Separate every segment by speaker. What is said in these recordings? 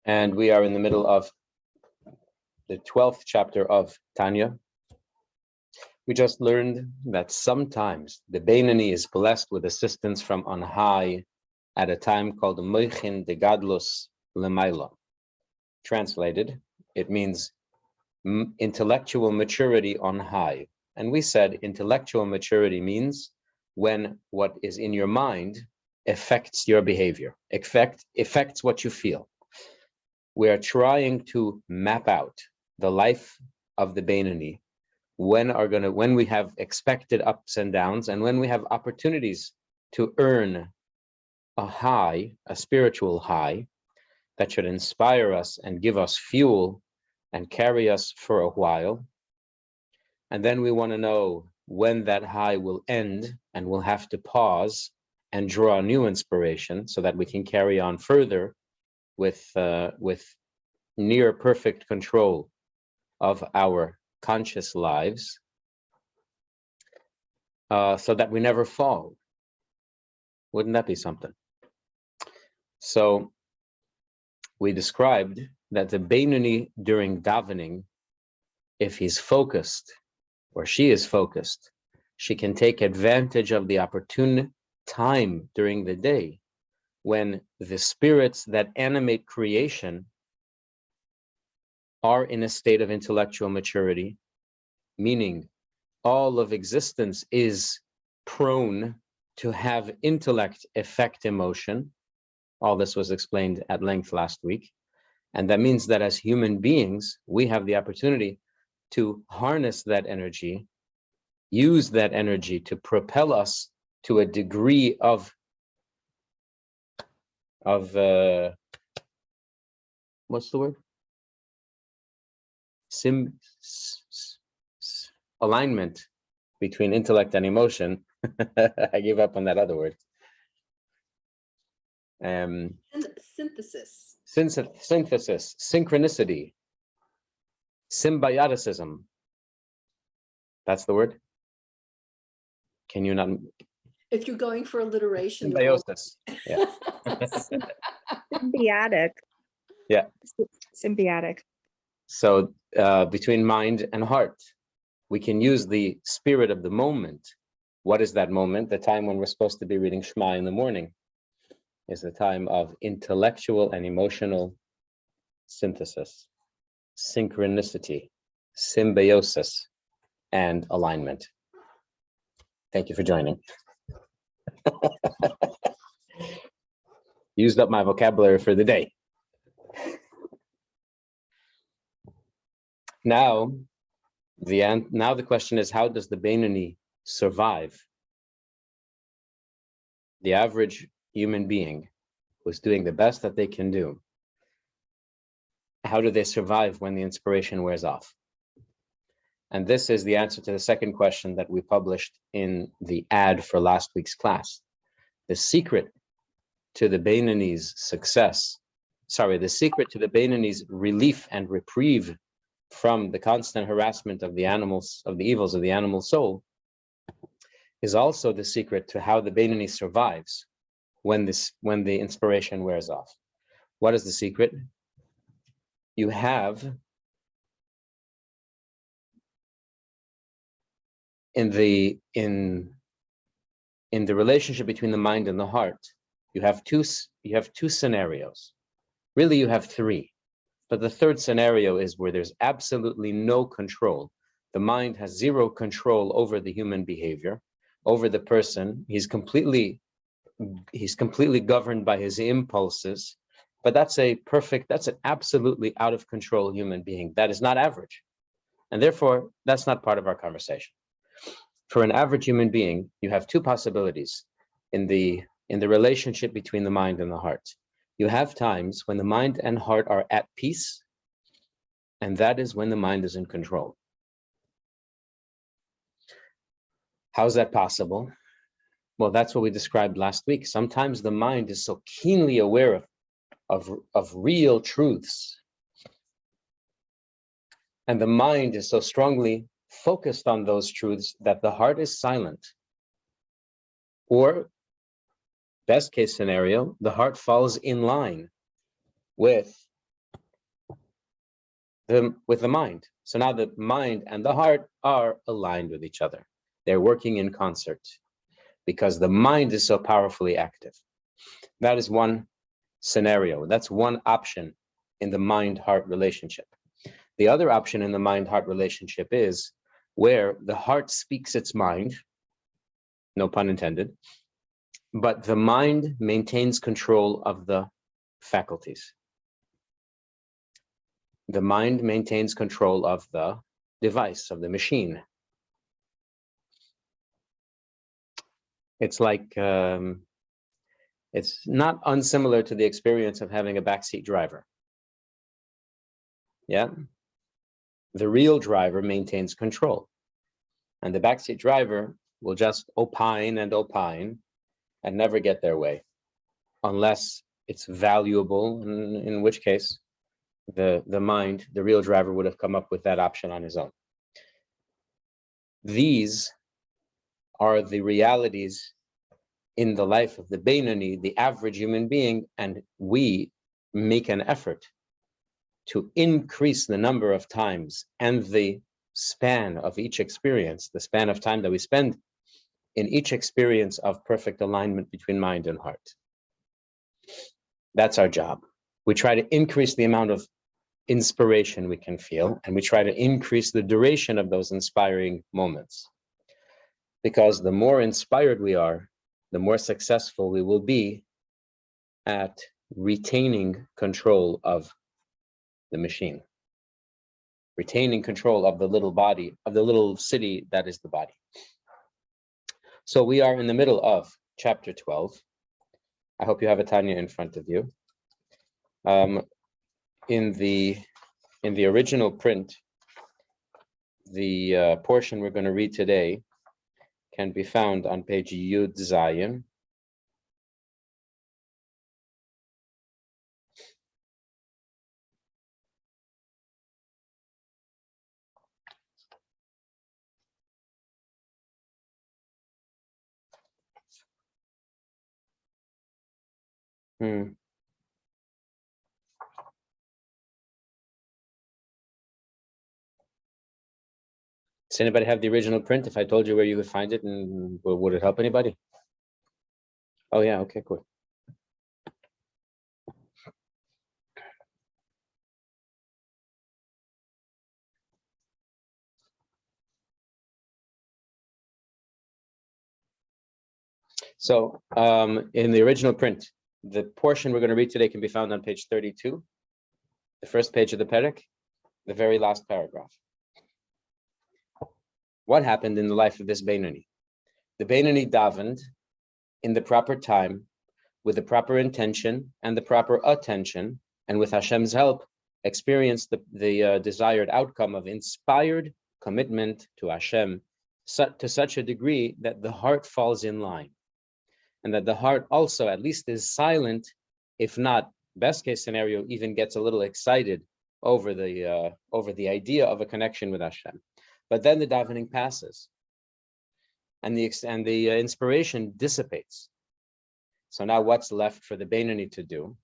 Speaker 1: And we are in the middle of the 12th chapter of Tanya. We just learned that sometimes the Beinoni is blessed with assistance from on high at a time called Moichin de Gadlus Lemaila. Translated, it means intellectual maturity on high. And we said intellectual maturity means when what is in your mind affects your behavior, affects what you feel. We are trying to map out the life of the Beinoni when we have expected ups and downs, and when we have opportunities to earn a high, a spiritual high that should inspire us and give us fuel and carry us for a while. And then we want to know when that high will end, and we'll have to pause and draw a new inspiration so that we can carry on further with near perfect control of our conscious lives, so that we never fall. Wouldn't that be something? So we described that the Beinoni during davening, if he's focused or she is focused, she can take advantage of the opportune time during the day when the spirits that animate creation are in a state of intellectual maturity, meaning all of existence is prone to have intellect affect emotion. All this was explained at length last week. And that means that as human beings, we have the opportunity to harness that energy, use that energy to propel us to a degree of what's the word? Alignment between intellect and emotion. I gave up on that other word.
Speaker 2: Synthesis,
Speaker 1: synchronicity, symbioticism. That's the word. Can you not?
Speaker 2: If you're going for alliteration.
Speaker 1: Symbiosis. Yeah.
Speaker 3: Symbiotic.
Speaker 1: Yeah.
Speaker 3: Symbiotic.
Speaker 1: So between mind and heart, we can use the spirit of the moment. What is that moment? The time when we're supposed to be reading Shema in the morning is the time of intellectual and emotional synthesis, synchronicity, symbiosis, and alignment. Thank you for joining. Used up my vocabulary for the day. Now the question is, how does the Beinoni survive? The average human being who's doing the best that they can do, how do they survive when the inspiration wears off? And this is the answer to the second question that we published in the ad for last week's class. The secret to the Beinoni's the secret to the Beinoni's relief and reprieve from the constant harassment of the animals, of the evils of the animal soul, is also the secret to how the Beinoni survives when the inspiration wears off. What is the secret? You have in the relationship between the mind and the heart, you have two scenarios. Really, you have three. But the third scenario is where there's absolutely no control. The mind has zero control over the human behavior, over the person. He's completely governed by his impulses. But that's an absolutely out of control human being. That is not average. And therefore, that's not part of our conversation. For an average human being, you have two possibilities in the relationship between the mind and the heart. You have times when the mind and heart are at peace, and that is when the mind is in control. How is that possible? Well, that's what we described last week. Sometimes the mind is so keenly aware of real truths, and the mind is so strongly focused on those truths that the heart is silent. Or, best case scenario, the heart falls in line with with the mind. So now the mind and the heart are aligned with each other. They're working in concert because the mind is so powerfully active. That is one scenario. That's one option in the mind-heart relationship. The other option in the mind-heart relationship is where the heart speaks its mind, no pun intended, but the mind maintains control of the faculties. The mind maintains control of the device, of the machine. It's like, it's not unsimilar to the experience of having a backseat driver. Yeah. The real driver maintains control, and the backseat driver will just opine and never get their way, unless it's valuable, in which case the mind, the real driver, would have come up with that option on his own. These are the realities in the life of the Beinoni, the average human being, and we make an effort to increase the number of times and the span of each experience, the span of time that we spend in each experience of perfect alignment between mind and heart. That's our job. We try to increase the amount of inspiration we can feel, and we try to increase the duration of those inspiring moments. Because the more inspired we are, the more successful we will be at retaining control of the machine, retaining control of the little body, of the little city that is the body. So we are in the middle of chapter 12. I hope you have a Tanya in front of you. In the original print, the portion we're going to read today can be found on page Yud Zayin. Does anybody have the original print? If I told you where you would find it, and would it help anybody? Oh yeah, okay, cool. So in the original print, the portion we're going to read today can be found on page 32, the first page of the perek, the very last paragraph. What happened in the life of this Beinoni? The Beinoni davened in the proper time, with the proper intention and the proper attention, and with Hashem's help, experienced the desired outcome of inspired commitment to Hashem to such a degree that the heart falls in line, and that the heart also at least is silent, if not, best case scenario, even gets a little excited over the idea of a connection with Hashem. But then the davening passes, and the inspiration dissipates. So now what's left for the Beinoni to do?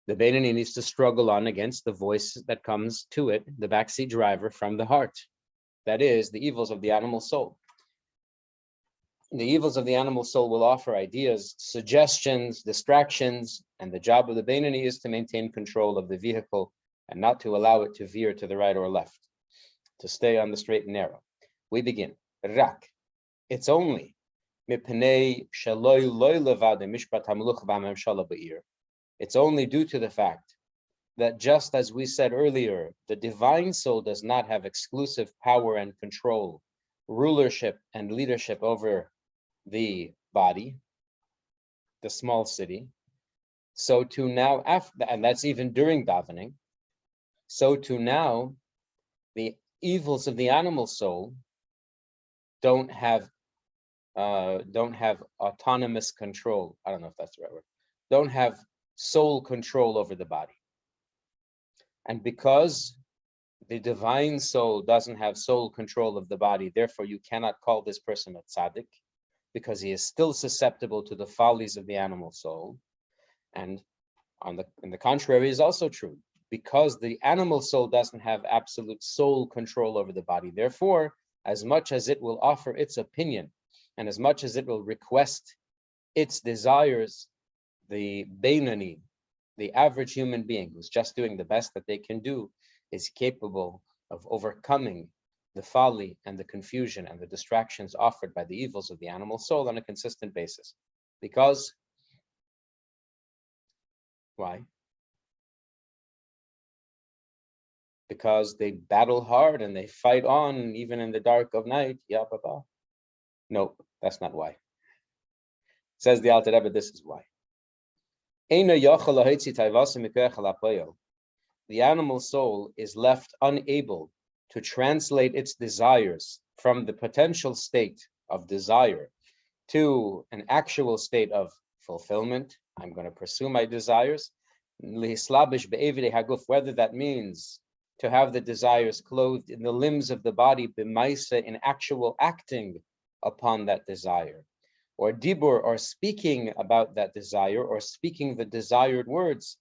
Speaker 1: The Beinoni needs to struggle on against the voice that comes to it, the backseat driver from the heart. That is, the evils of the animal soul. The evils of the animal soul will offer ideas, suggestions, distractions, and the job of the Beinoni is to maintain control of the vehicle and not to allow it to veer to the right or left, to stay on the straight and narrow. We begin. Rak. It's only it's only due to the fact that, just as we said earlier, the divine soul does not have exclusive power and control, rulership and leadership over the body, the small city. So to now, after, and that's even during davening, so to now, the evils of the animal soul don't have autonomous control. I don't know if that's the right word. Don't have soul control over the body. And because the divine soul doesn't have soul control of the body, therefore you cannot call this person a tzaddik, because he is still susceptible to the follies of the animal soul. And in the contrary is also true. because the animal soul doesn't have absolute soul control over the body. Therefore, as much as it will offer its opinion and as much as it will request its desires, the Beinani, the average human being who's just doing the best that they can do, is capable of overcoming the folly and the confusion and the distractions offered by the evils of the animal soul on a consistent basis. Because, why? Because they battle hard and they fight on even in the dark of night. Yeah, Papa. No, that's not why. Says the Alter Rebbe, this is why. The animal soul is left unable to translate its desires from the potential state of desire to an actual state of fulfillment. I'm going to pursue my desires. Whether that means to have the desires clothed in the limbs of the body, b'maisa, in actual acting upon that desire, or dibur, or speaking about that desire, or speaking the desired words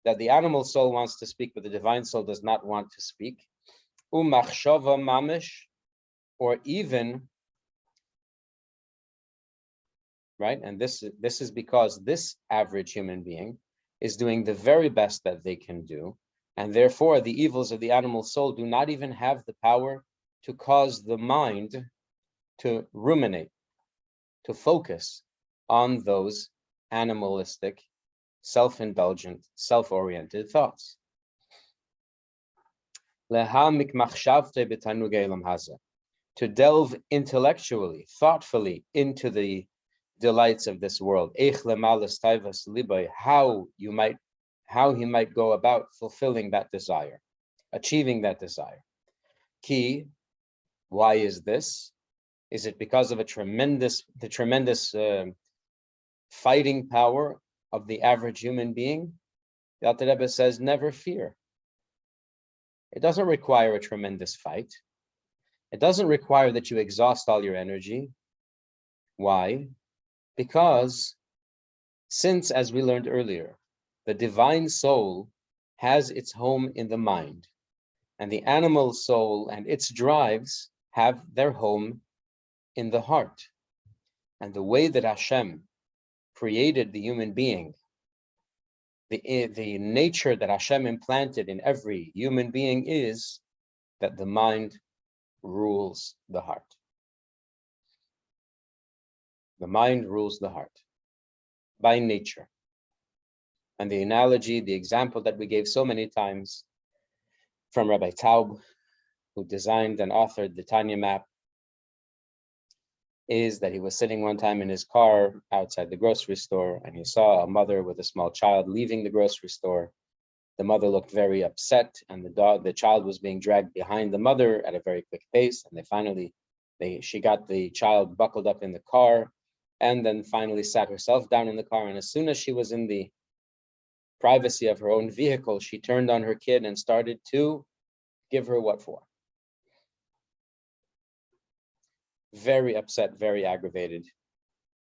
Speaker 1: that the animal soul wants to speak, but the divine soul does not want to speak. Umachshava mamish, or even, right? And this is because this average human being is doing the very best that they can do, and therefore the evils of the animal soul do not even have the power to cause the mind to ruminate, to focus on those animalistic, self-indulgent, self-oriented thoughts. To delve intellectually, thoughtfully into the delights of this world, how he might go about fulfilling that desire, achieving that desire. Key, why is this? Is it because of the tremendous fighting power of the average human being? The Alter Rebbe says, never fear. It doesn't require a tremendous fight. It doesn't require that you exhaust all your energy. Why? Because since, as we learned earlier, the divine soul has its home in the mind, and the animal soul and its drives have their home in the heart. And the way that Hashem created the human being, the nature that Hashem implanted in every human being is that the mind rules the heart. The mind rules the heart by nature. And the analogy, the example that we gave so many times from Rabbi Taub, who designed and authored the Tanya map, is that he was sitting one time in his car outside the grocery store, and he saw a mother with a small child leaving the grocery store. The mother looked very upset, and the child was being dragged behind the mother at a very quick pace. And she got the child buckled up in the car, and then finally sat herself down in the car. And as soon as she was in the privacy of her own vehicle, she turned on her kid and started to give her what for. Very upset, very aggravated.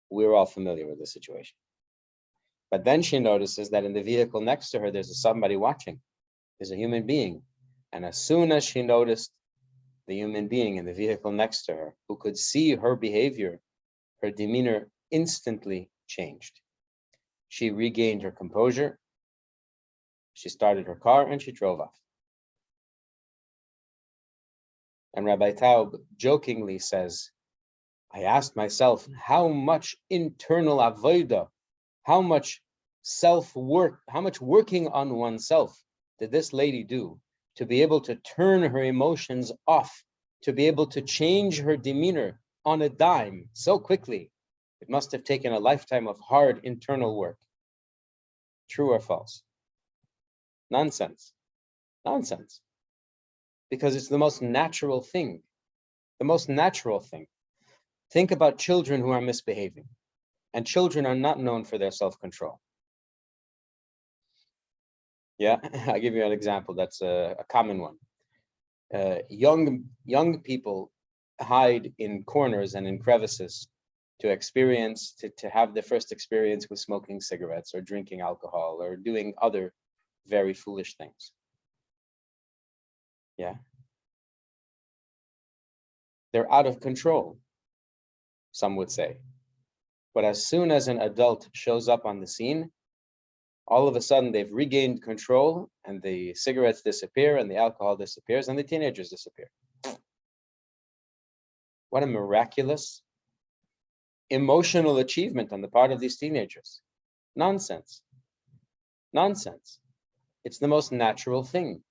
Speaker 1: We're all familiar with the situation. But then she notices that in the vehicle next to her, there's somebody watching. There's a human being. And as soon as she noticed the human being in the vehicle next to her, who could see her behavior, her demeanor instantly changed. She regained her composure. She started her car and she drove off. And Rabbi Taub jokingly says, I asked myself, how much internal avodah, how much self-work, how much working on oneself did this lady do to be able to turn her emotions off, to be able to change her demeanor on a dime so quickly? It must have taken a lifetime of hard internal work. True or false? Nonsense. Nonsense. Because it's the most natural thing. The most natural thing. Think about children who are misbehaving. And children are not known for their self-control. Yeah, I'll give you an example that's a common one. Young people hide in corners and in crevices to have the first experience with smoking cigarettes or drinking alcohol or doing other very foolish things. Yeah. They're out of control, some would say. But as soon as an adult shows up on the scene, all of a sudden they've regained control and the cigarettes disappear and the alcohol disappears and the teenagers disappear. What a miraculous emotional achievement on the part of these teenagers. Nonsense. Nonsense. It's the most natural thing.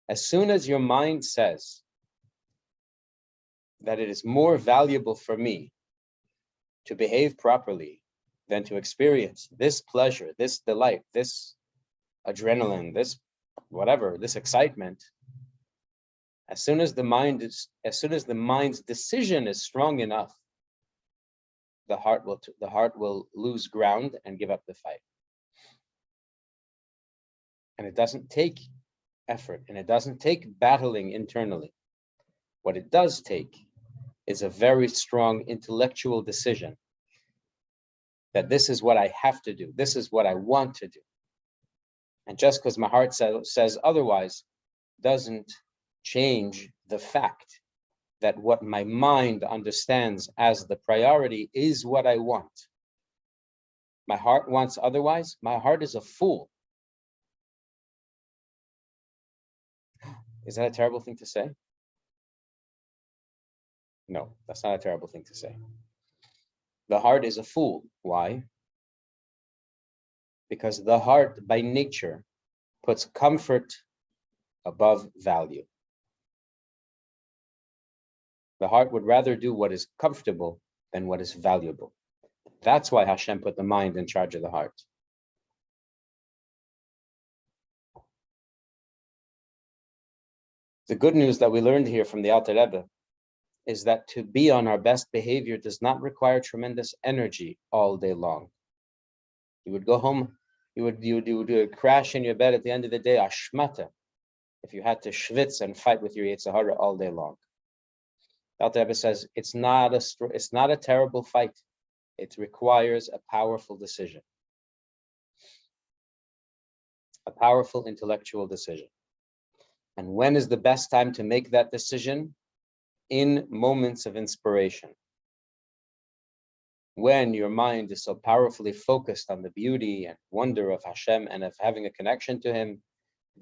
Speaker 1: As soon as your mind says that it is more valuable for me to behave properly than to experience this pleasure, this delight, this adrenaline, this whatever, this excitement, as soon as the mind's decision is strong enough, the heart will lose ground and give up the fight. And it doesn't take effort, and it doesn't take battling internally. What it does take is a very strong intellectual decision that this is what I have to do, this is what I want to do. And just because my heart says otherwise doesn't change the fact that what my mind understands as the priority is what I want. My heart wants otherwise. My heart is a fool. Is that a terrible thing to say? No, that's not a terrible thing to say. The heart is a fool. Why? Because the heart by nature puts comfort above value. The heart would rather do what is comfortable than what is valuable. That's why Hashem put the mind in charge of the heart. The good news that we learned here from the Alter Rebbe is that to be on our best behavior does not require tremendous energy all day long. You would go home, you would crash in your bed at the end of the day, ashmata, if you had to schwitz and fight with your Yetzer Hara all day long. The Alter Rebbe says it's not a terrible fight. It requires a powerful decision, a powerful intellectual decision. And when is the best time to make that decision? In moments of inspiration. When your mind is so powerfully focused on the beauty and wonder of Hashem and of having a connection to Him,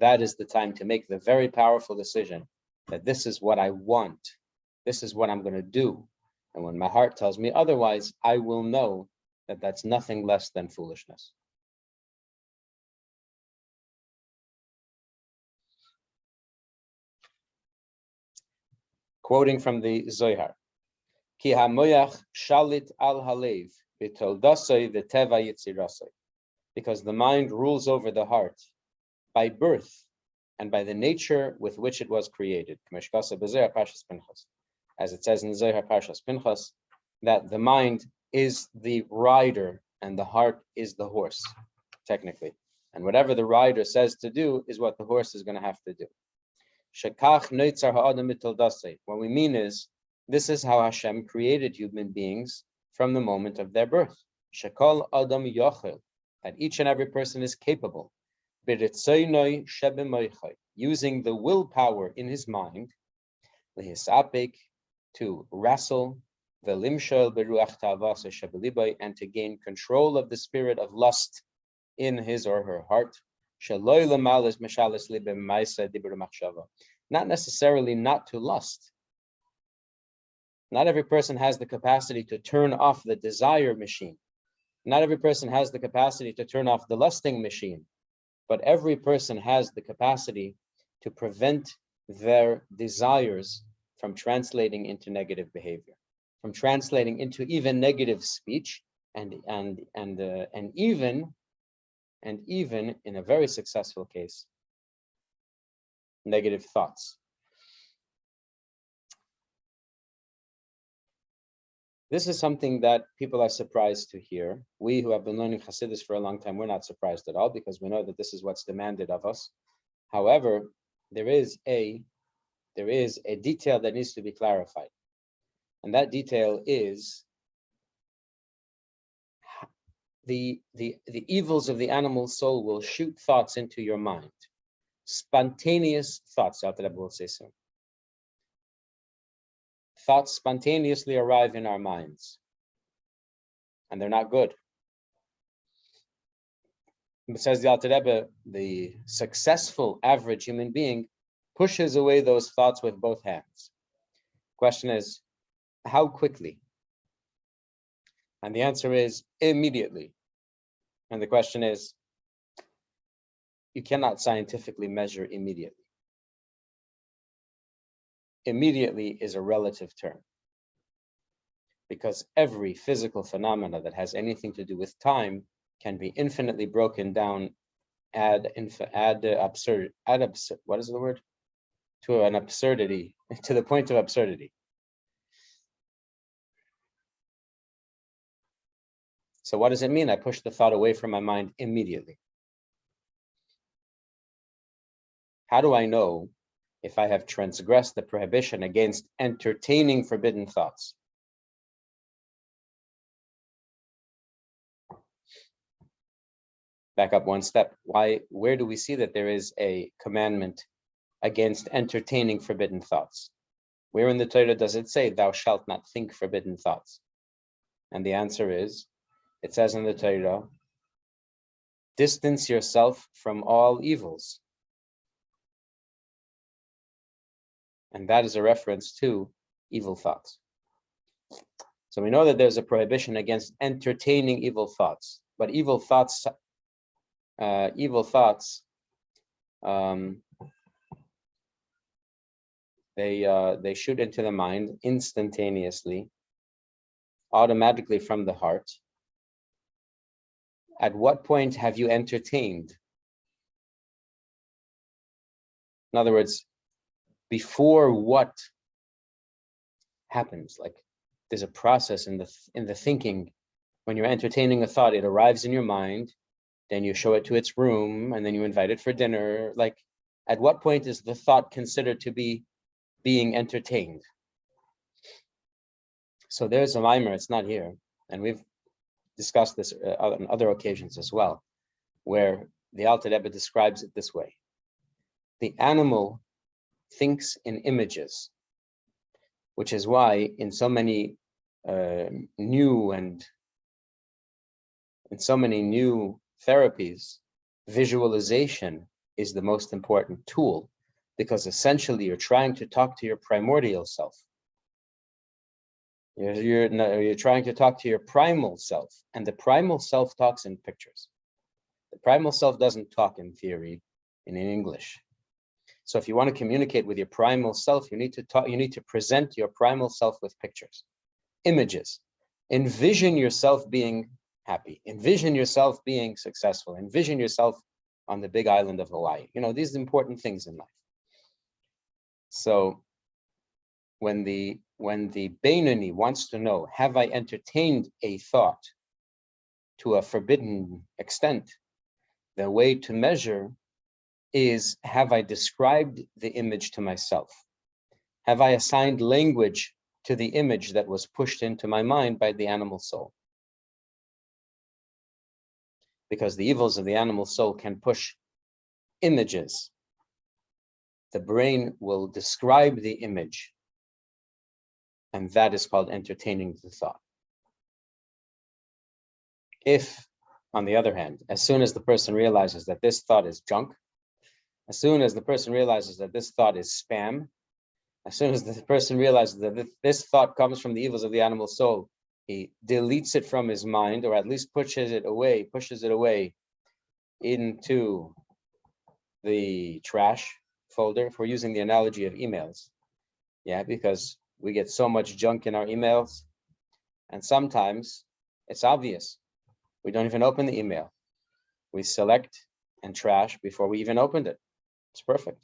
Speaker 1: that is the time to make the very powerful decision that this is what I want. This is what I'm going to do. And when my heart tells me otherwise, I will know that that's nothing less than foolishness. Quoting from the Zohar, Ki hamoyach shalit al halev b'toldasoi v'teva yitzirasoi, because the mind rules over the heart by birth and by the nature with which it was created. As it says in Zohar Parshas Pinchas, that the mind is the rider and the heart is the horse, technically. And whatever the rider says to do is what the horse is going to have to do. What we mean is, this is how Hashem created human beings from the moment of their birth. Shekol adam yochel, that each and every person is capable, using the willpower in his mind, to wrestle, and to gain control of the spirit of lust in his or her heart. Not necessarily not to lust. Not every person has the capacity to turn off the desire machine. Not every person has the capacity to turn off the lusting machine. But every person has the capacity to prevent their desires from translating into negative behavior, from translating into even negative speech, and even in a very successful case, negative thoughts. This is something that people are surprised to hear. We who have been learning Hasidus for a long time, we're not surprised at all, because we know that this is what's demanded of us. However, there is a detail that needs to be clarified. And that detail is the evils of the animal soul will shoot thoughts into your mind. Spontaneous thoughts, the Rebbe will say so. Thoughts spontaneously arrive in our minds, and they're not good. It says the Alter Rebbe, the successful average human being pushes away those thoughts with both hands. Question is, how quickly? And the answer is immediately. And the question is, you cannot scientifically measure immediately. Immediately is a relative term, because every physical phenomena that has anything to do with time can be infinitely broken down what is the word? To an absurdity, to the point of absurdity. So what does it mean? I push the thought away from my mind immediately. How do I know if I have transgressed the prohibition against entertaining forbidden thoughts? Back up one step. Where do we see that there is a commandment against entertaining forbidden thoughts? Where in the Torah does it say, thou shalt not think forbidden thoughts? And the answer is, it says in the Torah, distance yourself from all evils. And that is a reference to evil thoughts. So we know that there's a prohibition against entertaining evil thoughts, but evil thoughts they shoot into the mind instantaneously, automatically from the heart. At what point have you entertained? In other words, before what happens? Like there's a process in the thinking. When you're entertaining a thought, it arrives in your mind, then you show it to its room, and then you invite it for dinner. Like, at what point is the thought considered to be being entertained? So there's a mimer, it's not here, and we've discussed this on other occasions as well, where the Alter Rebbe describes it this way. The animal thinks in images, which is why in so many new therapies, visualization is the most important tool, because essentially you're trying to talk to your primordial self. You're trying to talk to your primal self, and the primal self talks in pictures. The primal self doesn't talk in theory, in English. So if you want to communicate with your primal self, you need to present your primal self with pictures, images. Envision yourself being happy. Envision yourself being successful. Envision yourself on the big island of Hawaii. These are important things in life. So when the Beinoni wants to know, have I entertained a thought to a forbidden extent, the way to measure is, have I described the image to myself? Have I assigned language to the image that was pushed into my mind by the animal soul? Because the evils of the animal soul can push images. The brain will describe the image, and that is called entertaining the thought. If, on the other hand, as soon as the person realizes that this thought is junk, as soon as the person realizes that this thought is spam, as soon as the person realizes that this thought comes from the evils of the animal soul, he deletes it from his mind, or at least pushes it away into the trash folder, if we're using the analogy of emails. Yeah, because we get so much junk in our emails, and sometimes it's obvious. We don't even open the email. We select and trash before we even opened it. It's perfect.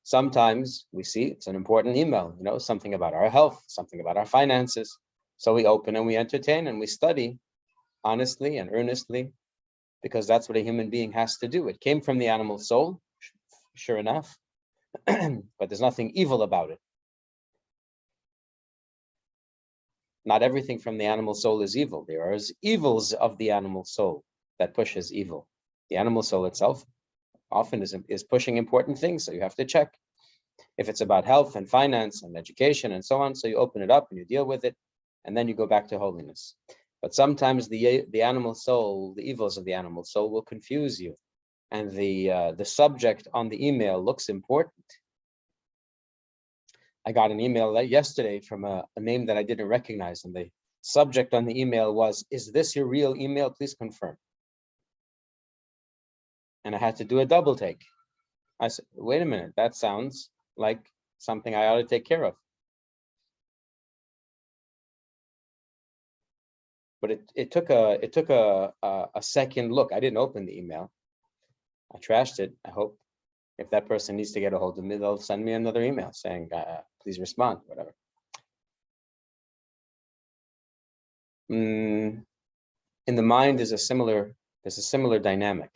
Speaker 1: Sometimes we see it's an important email, something about our health, something about our finances. So we open and we entertain and we study honestly and earnestly, because that's what a human being has to do. It came from the animal soul, sure enough, but there's nothing evil about it. Not everything from the animal soul is evil. There are evils of the animal soul that pushes evil. The animal soul itself often is pushing important things, so you have to check. If it's about health and finance and education and so on, so you open it up and you deal with it, and then you go back to holiness. But sometimes the animal soul, the evils of the animal soul will confuse you. And the subject on the email looks important. I got an email yesterday from a name that I didn't recognize, and the subject on the email was, "Is this your real email? Please confirm." And I had to do a double take. I said, wait a minute, that sounds like something I ought to take care of. But it took a second look. I didn't open the email. I trashed it. I hope if that person needs to get a hold of me, they'll send me another email saying, please respond, whatever. In the mind there's a similar dynamic.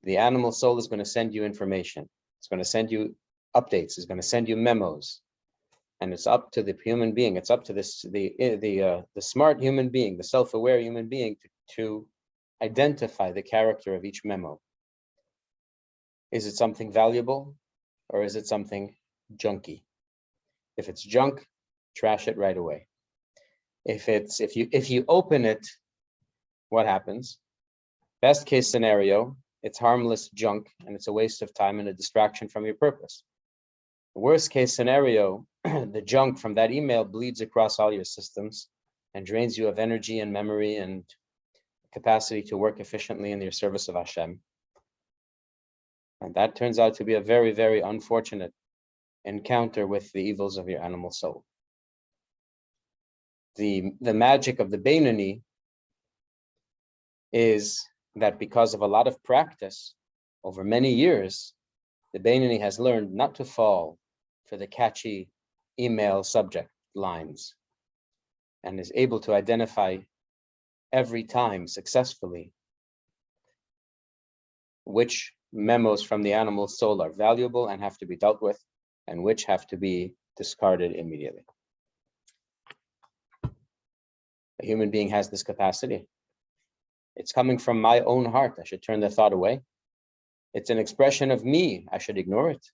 Speaker 1: The animal soul is going to send you information. It's going to send you updates. It's going to send you memos. And it's up to the human being. It's up to the smart human being, the self-aware human being, to identify the character of each memo. Is it something valuable, or is it something junky? If it's junk, trash it right away. If you open it, what happens? Best case scenario, it's harmless junk and it's a waste of time and a distraction from your purpose. Worst case scenario, the junk from that email bleeds across all your systems and drains you of energy and memory and capacity to work efficiently in your service of Hashem. And that turns out to be a very, very unfortunate encounter with the evils of your animal soul. The magic of the Beinoni is that because of a lot of practice over many years, the Beinoni has learned not to fall for the catchy email subject lines and is able to identify every time successfully which memos from the animal soul are valuable and have to be dealt with, and which have to be discarded immediately. A human being has this capacity. It's coming from my own heart. I should turn the thought away. It's an expression of me. I should ignore it.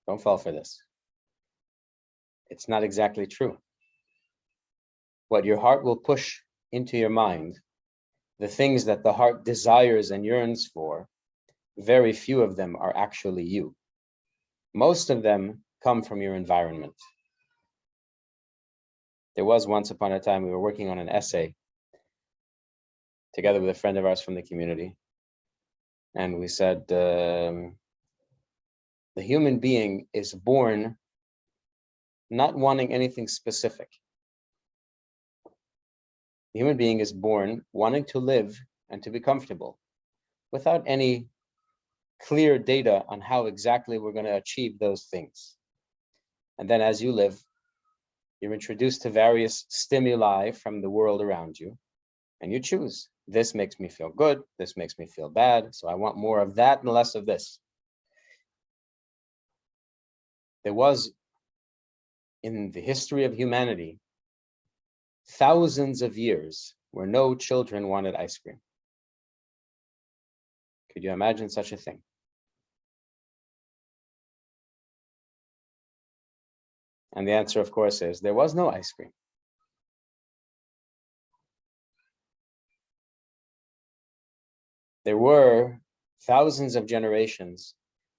Speaker 1: Don't fall for this. It's not exactly true. What your heart will push into your mind, the things that the heart desires and yearns for, very few of them are actually you. Most of them come from your environment. There was once upon a time, we were working on an essay together with a friend of ours from the community. And we said, the human being is born not wanting anything specific. The human being is born wanting to live and to be comfortable without any clear data on how exactly we're going to achieve those things. And then as you live, you're introduced to various stimuli from the world around you, and you choose. This makes me feel good. This makes me feel bad. So I want more of that and less of this. There was, in the history of humanity, thousands of years where no children wanted ice cream. Could you imagine such a thing? And the answer, of course, is there was no ice cream. There were thousands of generations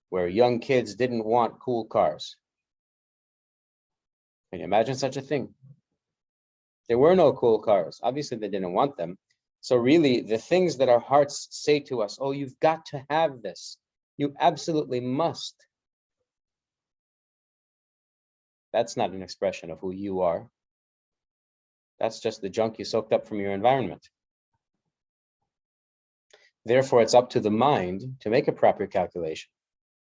Speaker 1: where young kids didn't want cool cars. Can you imagine such a thing? There were no cool cars. Obviously, they didn't want them. So really, the things that our hearts say to us, oh, you've got to have this. You absolutely must. That's not an expression of who you are. That's just the junk you soaked up from your environment. Therefore, it's up to the mind to make a proper calculation.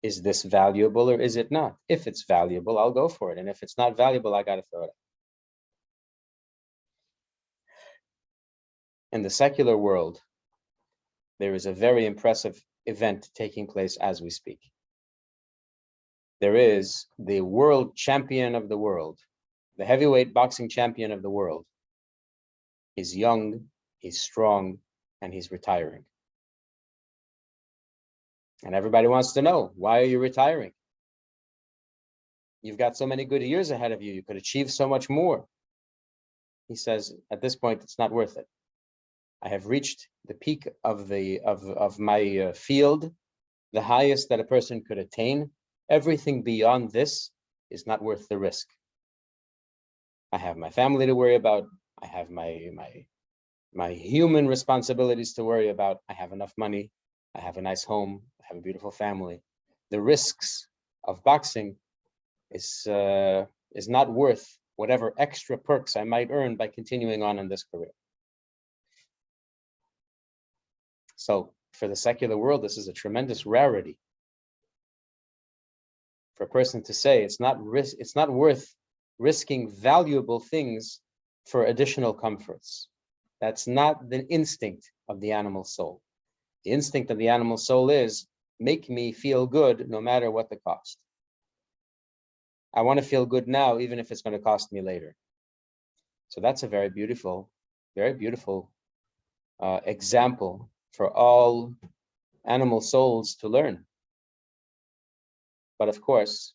Speaker 1: Is this valuable or is it not? If it's valuable, I'll go for it. And if it's not valuable, I got to throw it out. In the secular world, there is a very impressive event taking place as we speak. there is the world champion of the world, the heavyweight boxing champion of the world. He's young, he's strong, and he's retiring. And everybody wants to know, why are you retiring? You've got so many good years ahead of you. You could achieve so much more. He says, at this point, it's not worth it. I have reached the peak of my field, the highest that a person could attain. Everything beyond this is not worth the risk. I have my family to worry about. I have my human responsibilities to worry about. I have enough money. I have a nice home. I have a beautiful family. The risks of boxing is not worth whatever extra perks I might earn by continuing on in this career. So for the secular world, this is a tremendous rarity. For a person to say it's not worth risking valuable things for additional comforts. That's not the instinct of the animal soul. The instinct of the animal soul is, make me feel good no matter what the cost. I want to feel good now, even if it's going to cost me later. So that's a very beautiful example for all animal souls to learn. But of course,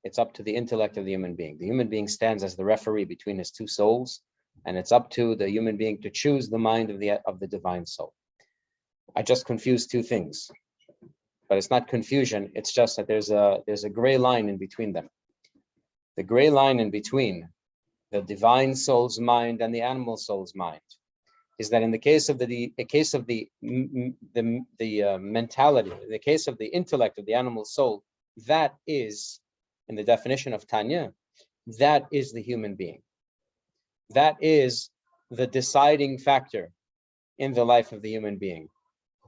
Speaker 1: it's up to the intellect of the human being. The human being stands as the referee between his two souls, and it's up to the human being to choose the mind of the divine soul. I just confused two things, but it's not confusion. It's just that there's a gray line in between them. The gray line in between the divine soul's mind and the animal soul's mind is that in the case of the mentality, in the case of the intellect of the animal soul, that is, in the definition of Tanya, that is the human being. That is the deciding factor in the life of the human being.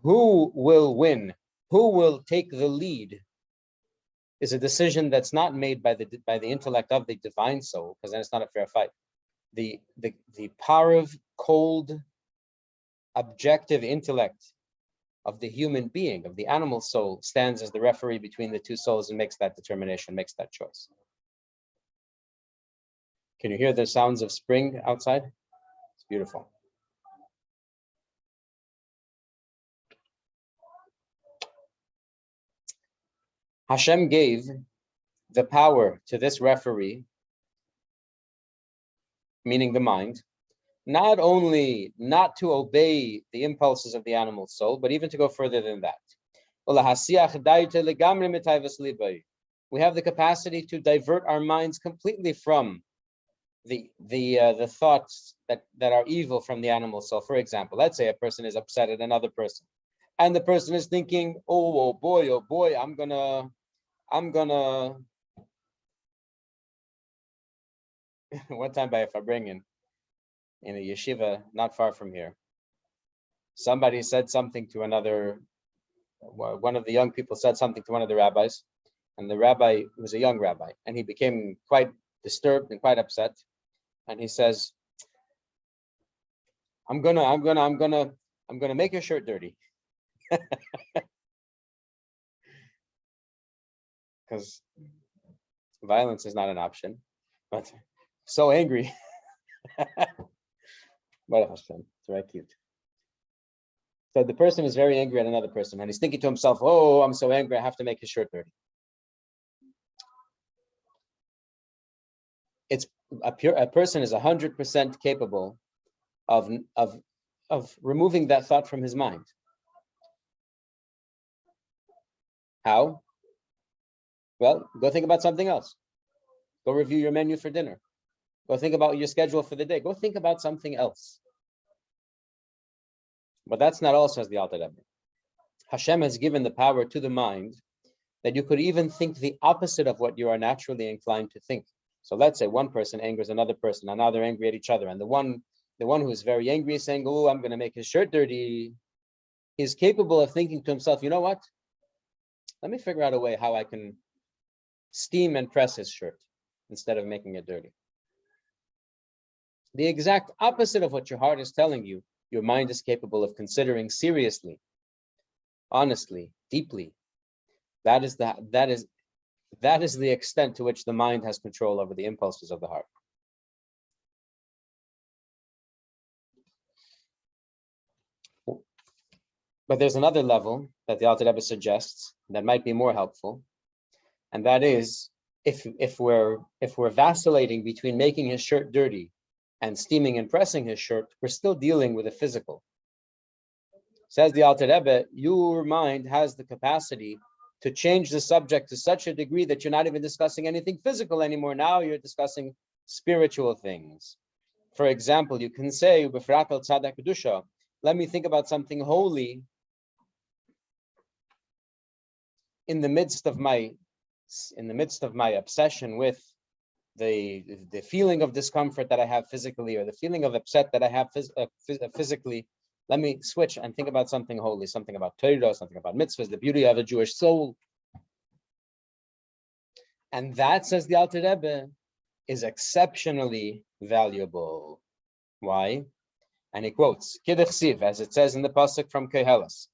Speaker 1: Who will win? Who will take the lead? Is a decision that's not made by the intellect of the divine soul, because then it's not a fair fight. The Parav, cold, objective intellect of the human being, of the animal soul, stands as the referee between the two souls and makes that determination, makes that choice. Can you hear the sounds of spring outside? It's beautiful. Hashem gave the power to this referee, meaning the mind, not only not to obey the impulses of the animal soul, but even to go further than that. We have the capacity to divert our minds completely from the thoughts that are evil from the animal soul. For example, let's say a person is upset at another person, and the person is thinking, oh boy, I'm gonna one time by Fabringen in a yeshiva not far from here, somebody said something to another, one of the young people said something to one of the rabbis, and the rabbi was a young rabbi, and he became quite disturbed and quite upset, and he says, I'm gonna make your shirt dirty. Because violence is not an option, but so angry. It's very cute. So the person is very angry at another person, and he's thinking to himself, oh, I'm so angry, I have to make his shirt dirty. A person is 100% capable of removing that thought from his mind. How? Well, go think about something else. Go review your menu for dinner. Go think about your schedule for the day. Go think about something else. But that's not all, says the Alter Rebbe. Hashem has given the power to the mind that you could even think the opposite of what you are naturally inclined to think. So let's say one person angers another person, and now they're angry at each other. And the one who's very angry is saying, oh, I'm going to make his shirt dirty. He's capable of thinking to himself, you know what? Let me figure out a way how I can steam and press his shirt instead of making it dirty. The exact opposite of what your heart is telling you, your mind is capable of considering seriously, honestly, deeply. That is That is the extent to which the mind has control over the impulses of the heart. But there's another level that the Alter Rebbe suggests that might be more helpful, and that is if we're vacillating between making his shirt dirty and steaming and pressing his shirt, we're still dealing with a physical. Says the Alter Rebbe, your mind has the capacity to change the subject to such a degree that you're not even discussing anything physical anymore. Now you're discussing spiritual things. For example, you can say, let me think about something holy in the midst of my obsession with the feeling of discomfort that I have physically, or the feeling of upset that I have physically. Let me switch and think about something holy, something about Torah, something about mitzvahs, the beauty of a Jewish soul. And that, says the Alter Rebbe, is exceptionally valuable. Why? And he quotes, Kidduch Siv, as it says in the pasuk from Koheles,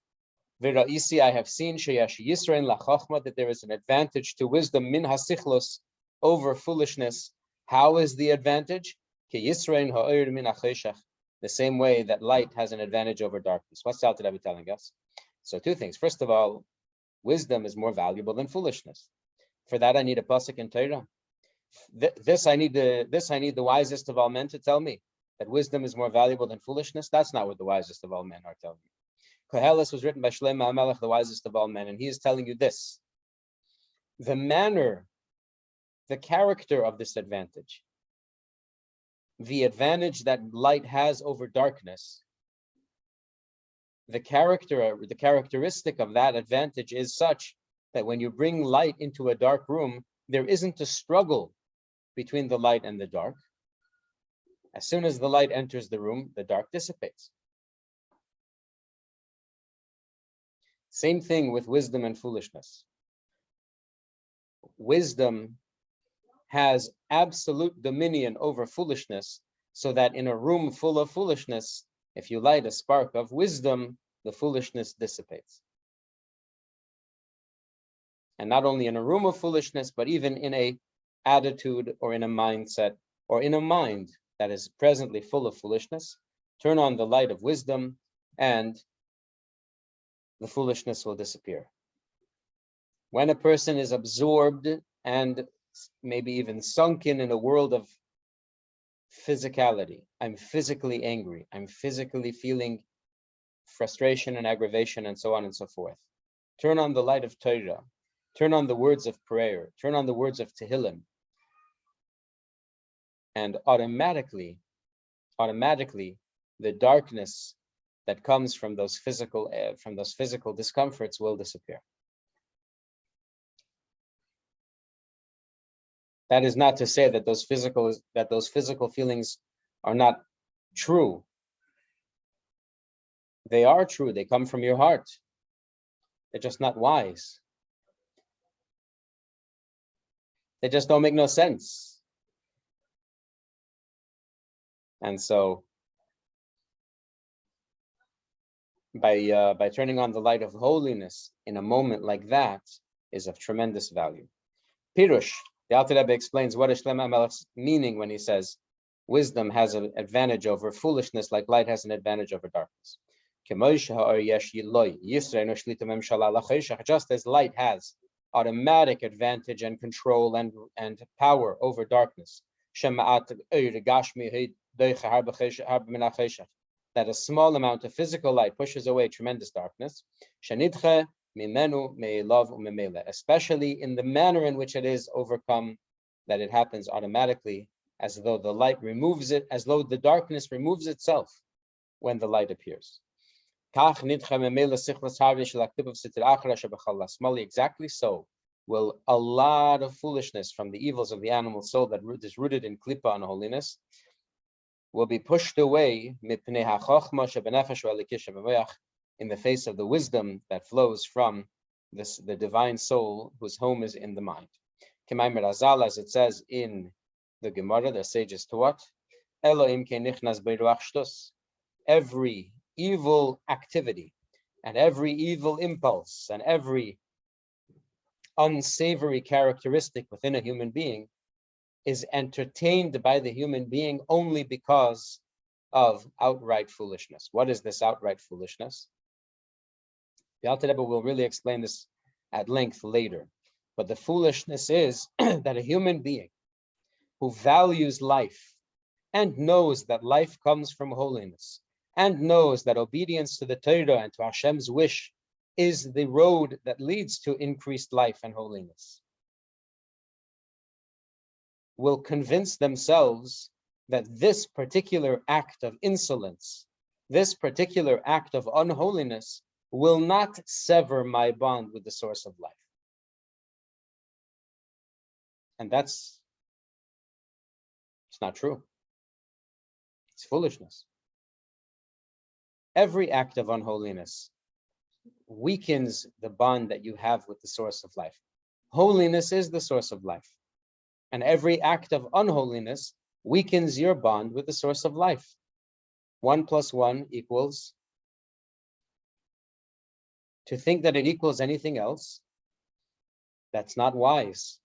Speaker 1: V'ra'isi, I have seen sheyash Yisrael lachachma, that there is an advantage to wisdom min hasichlos, over foolishness. How is the advantage? Ki Yisrael ha'oir min ha'cheshach, the same way that light has an advantage over darkness. What's the Alter Rebbe telling us? So two things. First of all, wisdom is more valuable than foolishness. For that, I need a pasuk in Torah. This I need the wisest of all men to tell me that wisdom is more valuable than foolishness. That's not what the wisest of all men are telling me. Koheles was written by Shlomo HaMelech, the wisest of all men, and he is telling you this: the manner, the character of this advantage, the advantage that light has over darkness, the characteristic of that advantage is such that when you bring light into a dark room, there isn't a struggle between the light and the dark. As soon as the light enters the room, the dark dissipates. Same thing with wisdom and foolishness. Wisdom has absolute dominion over foolishness, so that in a room full of foolishness, if you light a spark of wisdom, the foolishness dissipates. And not only in a room of foolishness, but even in a attitude or in a mindset or in a mind that is presently full of foolishness, turn on the light of wisdom and the foolishness will disappear. When a person is absorbed and maybe even sunken in a world of physicality, I'm physically angry, I'm physically feeling frustration and aggravation and so on and so forth, turn on the light of Torah, turn on the words of prayer, turn on the words of Tehillim, and automatically, the darkness that comes from those physical discomforts will disappear. That is not to say that those physical feelings are not true. They are true. They come from your heart. They're just not wise. They just don't make no sense. And so, by turning on the light of holiness in a moment like that is of tremendous value. Pirush, the Alter Rebbe explains what is Shlomo HaMelech's meaning when he says wisdom has an advantage over foolishness, like light has an advantage over darkness. Just as light has automatic advantage and control and power over darkness, that a small amount of physical light pushes away tremendous darkness, especially in the manner in which it is overcome, that it happens automatically, as though the light removes it, as though the darkness removes itself when the light appears. Exactly so will a lot of foolishness from the evils of the animal soul that is rooted in klippa and holiness will be pushed away in the face of the wisdom that flows from the divine soul whose home is in the mind. As it says in the Gemara, the sages taught, every evil activity and every evil impulse and every unsavory characteristic within a human being is entertained by the human being only because of outright foolishness. What is this outright foolishness? The Alter Rebbe will really explain this at length later. But the foolishness is that a human being who values life and knows that life comes from holiness and knows that obedience to the Torah and to Hashem's wish is the road that leads to increased life and holiness, will convince themselves that this particular act of insolence, this particular act of unholiness, will not sever my bond with the source of life. And it's not true. It's foolishness. Every act of unholiness weakens the bond that you have with the source of life. Holiness is the source of life. And every act of unholiness weakens your bond with the source of life. 1 + 1 equals. To think that it equals anything else, that's not wise.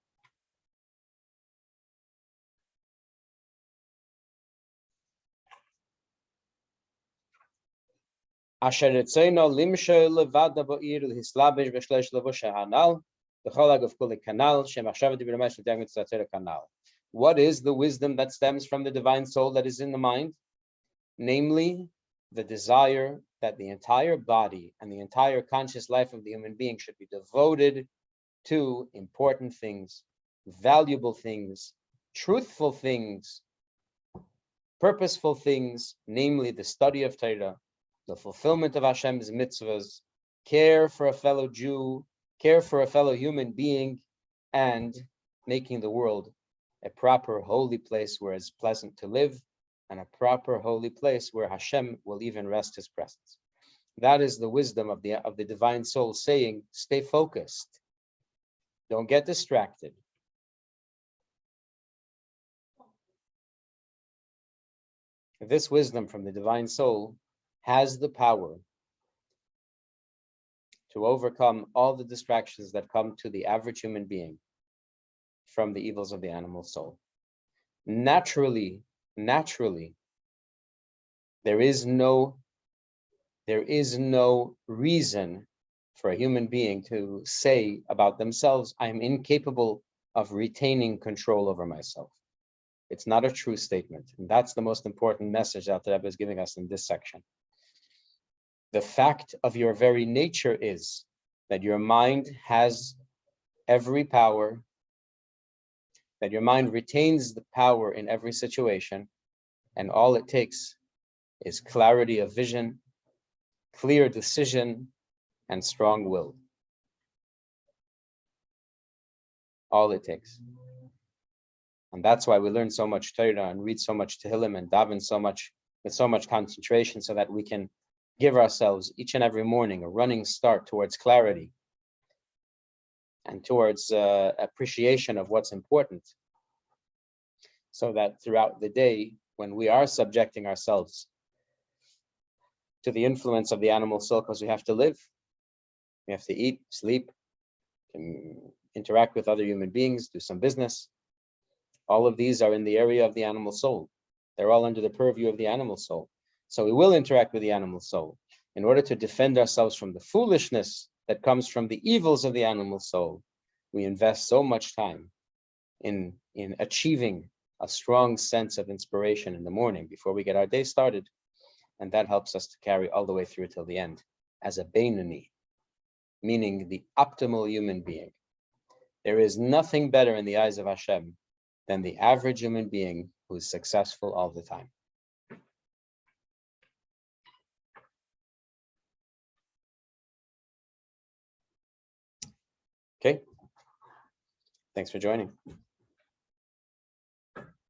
Speaker 1: Asher etzeino limsho levada bo'ir l'hislabish b'shlesh levusha hanal b'cholag of kuli kanal shemachshav d'biramesh l'dagmit tzatzer kanal. What is the wisdom that stems from the divine soul that is in the mind? Namely, the desire that the entire body and the entire conscious life of the human being should be devoted to important things, valuable things, truthful things, purposeful things, namely the study of Torah, the fulfillment of Hashem's mitzvahs, care for a fellow Jew, care for a fellow human being, and making the world a proper holy place where it's pleasant to live, and a proper holy place where Hashem will even rest his presence. That is the wisdom of the divine soul saying, stay focused. Don't get distracted. This wisdom from the divine soul has the power to overcome all the distractions that come to the average human being from the evils of the animal soul. Naturally, there is no reason for a human being to say about themselves, I am incapable of retaining control over myself. It's not a true statement. And that's the most important message that the Rebbe is giving us in this section. The fact of your very nature is that your mind has every power, that your mind retains the power in every situation, and all it takes is clarity of vision, clear decision, and strong will. All it takes. And that's why we learn so much Torah and read so much Tehillim and daven so much with so much concentration, so that we can give ourselves each and every morning a running start towards clarity and towards appreciation of what's important, so that throughout the day, when we are subjecting ourselves to the influence of the animal soul, because we have to live, we have to eat, sleep, interact with other human beings, do some business. All of these are in the area of the animal soul. They're all under the purview of the animal soul. So we will interact with the animal soul. In order to defend ourselves from the foolishness that comes from the evils of the animal soul, we invest so much time in achieving a strong sense of inspiration in the morning before we get our day started. And that helps us to carry all the way through till the end as a Beinoni, meaning the optimal human being. There is nothing better in the eyes of Hashem than the average human being who is successful all the time. Okay, thanks for joining.